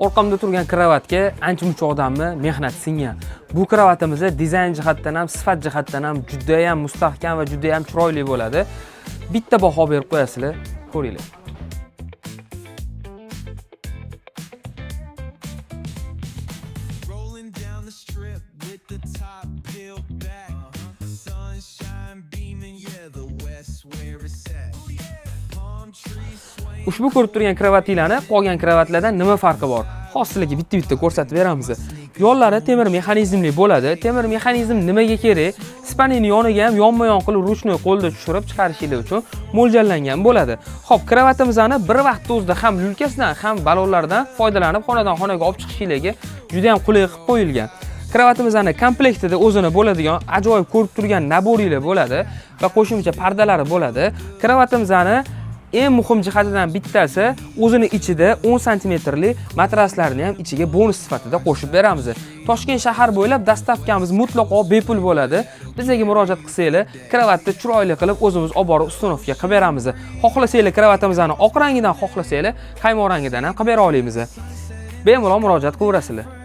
Orqamda turgan kravatga ancha-muncha odamni mehnat singan. Bu kravatimiz dizayn jihatdan ham, sifat jihatdan ham juda ham mustahkam va juda ham chiroyli bo'ladi. Bitta baho berib qo'yasizlar, ko'ringlar. Ushbu ko'rib turgan kravatinglarni qolgan kravatlardan nima farqi bor? Hozir sizlarga bitta-bitta ko'rsatib beramiz. Yo'llari temir mexanizmli bo'ladi. Temir mexanizm nimaga kerak? Spaning yoniga ham yonma-yon qilib ruchnoy qo'lda tushirib chiqarishingiz uchun mo'ljallangan bo'ladi. Xo'p, kravatimizni bir vaqtda o'zida ham yulkasidan, ham balonlardan foydalanib xonadan xonaga olib chiqishingizga juda ham qulay qilib qo'yilgan. Kravatimizning komplektida o'zini bo'ladigan ajoyib ko'rib turgan naborlar bo'ladi va qo'shimcha pardalari bo'ladi. Kravatimizning eng muhim jihatidan bittasi o'zini ichida 10 santimetrli matraslarni ham ichiga bonus sifatida qo'shib beramiz. Toshkent shahar bo'ylab dastavkamiz mutlaqo bepul bo'ladi. Bizga murojaat qilsanglar, kravatni chiroyli qilib o'zimiz olib borib ustunovga qilib beramiz. Xohlasanglar kravatimizni oq rangidan, xohlasanglar qaymoq rangidan ham qilib bera olamiz. Bemalol murojaat qilaverasizlar.